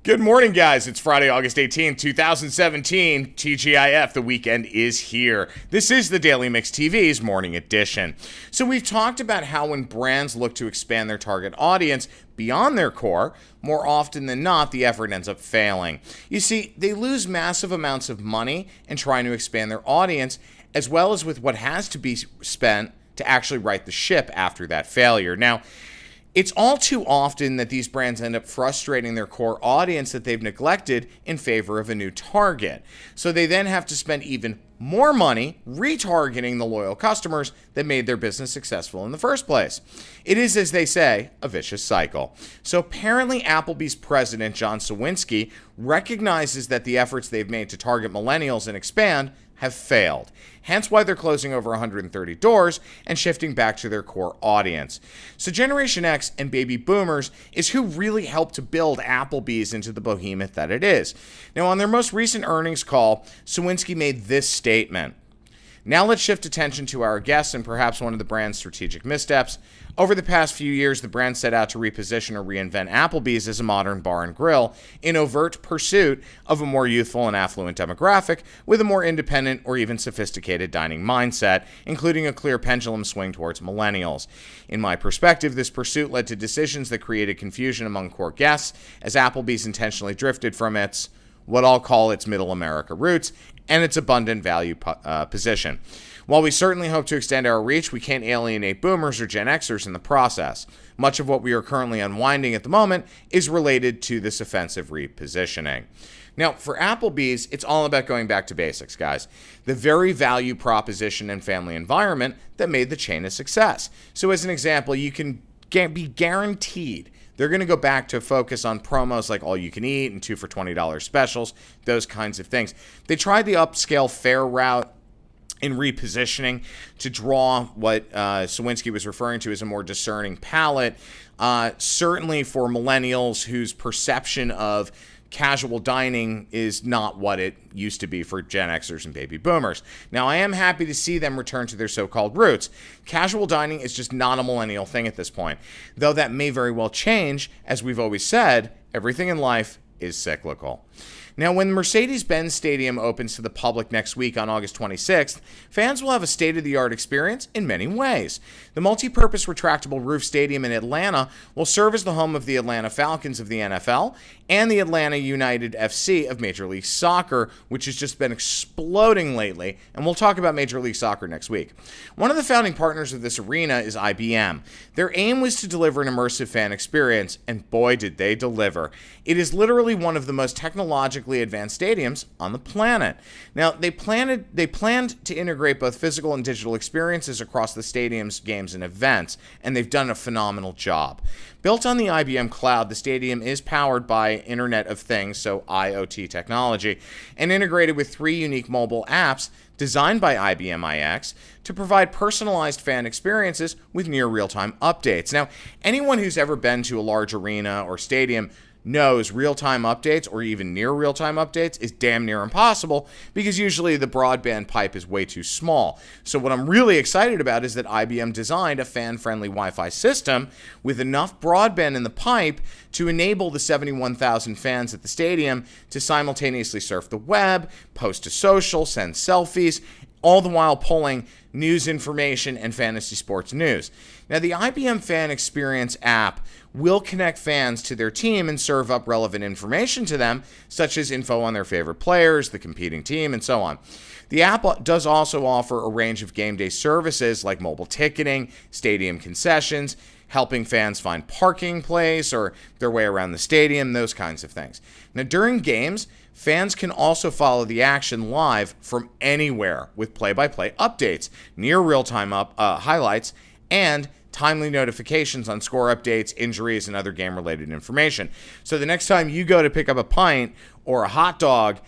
Good morning, guys. It's Friday, August 18th, 2017. TGIF, the weekend is here. This is the Daily Mix TV's morning edition. So we've talked about how when brands look to expand their target audience beyond their core, more often than not, the effort ends up failing. You see, they lose massive amounts of money in trying to expand their audience, as well as with what has to be spent to actually right the ship after that failure. Now, it's all too often that these brands end up frustrating their core audience that they've neglected in favor of a new target. So they then have to spend even more money retargeting the loyal customers that made their business successful in the first place. It is, as they say, a vicious cycle. So apparently Applebee's president, John Sawinski, recognizes that the efforts they've made to target millennials and expand have failed. Hence why they're closing over 130 doors and shifting back to their core audience. So Generation X and baby boomers is who really helped to build Applebee's into the behemoth that it is. Now, on their most recent earnings call, Sawinski made this statement. Now let's shift attention to our guests and perhaps one of the brand's strategic missteps. Over the past few years, the brand set out to reposition or reinvent Applebee's as a modern bar and grill in overt pursuit of a more youthful and affluent demographic with a more independent or even sophisticated dining mindset, including a clear pendulum swing towards millennials. In my perspective, this pursuit led to decisions that created confusion among core guests as Applebee's intentionally drifted from its, what I'll call its middle America roots, and its abundant value position. While we certainly hope to extend our reach, we can't alienate boomers or Gen Xers in the process. Much of what we are currently unwinding at the moment is related to this offensive repositioning. Now, for Applebee's, it's all about going back to basics, guys. The very value proposition and family environment that made the chain a success. So as an example, you can be guaranteed they're going to go back to focus on promos like all you can eat and 2 for $20 specials, those kinds of things. They tried the upscale fare route in repositioning to draw what Sawinski was referring to as a more discerning palate. Certainly for millennials whose perception of casual dining is not what it used to be for Gen Xers and baby boomers. Now, I am happy to see them return to their so-called roots. Casual dining is just not a millennial thing at this point, though that may very well change. As we've always said, everything in life is cyclical. Now, when Mercedes-Benz Stadium opens to the public next week on August 26th, fans will have a state-of-the-art experience in many ways. The multi-purpose retractable roof stadium in Atlanta will serve as the home of the Atlanta Falcons of the NFL and the Atlanta United FC of Major League Soccer, which has just been exploding lately, and we'll talk about Major League Soccer next week. One of the founding partners of this arena is IBM. Their aim was to deliver an immersive fan experience, and boy, did they deliver. It is literally one of the most technologically advanced stadiums on the planet. Now, they planned to integrate both physical and digital experiences across the stadium's games and events, and they've done a phenomenal job. Built on the IBM cloud, the stadium is powered by Internet of Things, so IoT technology, and integrated with 3 unique mobile apps designed by IBM iX to provide personalized fan experiences with near real-time updates. Now, anyone who's ever been to a large arena or stadium knows real-time updates or even near real-time updates is damn near impossible because usually the broadband pipe is way too small. So what I'm really excited about is that IBM designed a fan-friendly Wi-Fi system with enough broadband in the pipe to enable the 71,000 fans at the stadium to simultaneously surf the web, post to social, send selfies, all the while pulling news information and fantasy sports news. Now, the IBM Fan Experience App will connect fans to their team and serve up relevant information to them, such as info on their favorite players, the competing team, and so on. The app does also offer a range of game day services like mobile ticketing, stadium concessions, helping fans find parking place or their way around the stadium, those kinds of things. Now, during games, fans can also follow the action live from anywhere with play-by-play updates, near real-time highlights, and timely notifications on score updates, injuries, and other game-related information. So the next time you go to pick up a pint or a hot dog,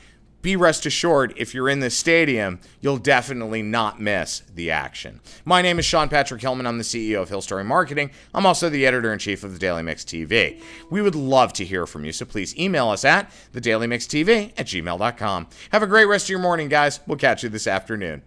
be rest assured, if you're in this stadium, you'll definitely not miss the action. My name is Sean Patrick Hillman. I'm the CEO of Hill Story Marketing. I'm also the editor-in-chief of the Daily Mix TV. We would love to hear from you, so please email us at thedailymixtv@gmail.com. Have a great rest of your morning, guys. We'll catch you this afternoon.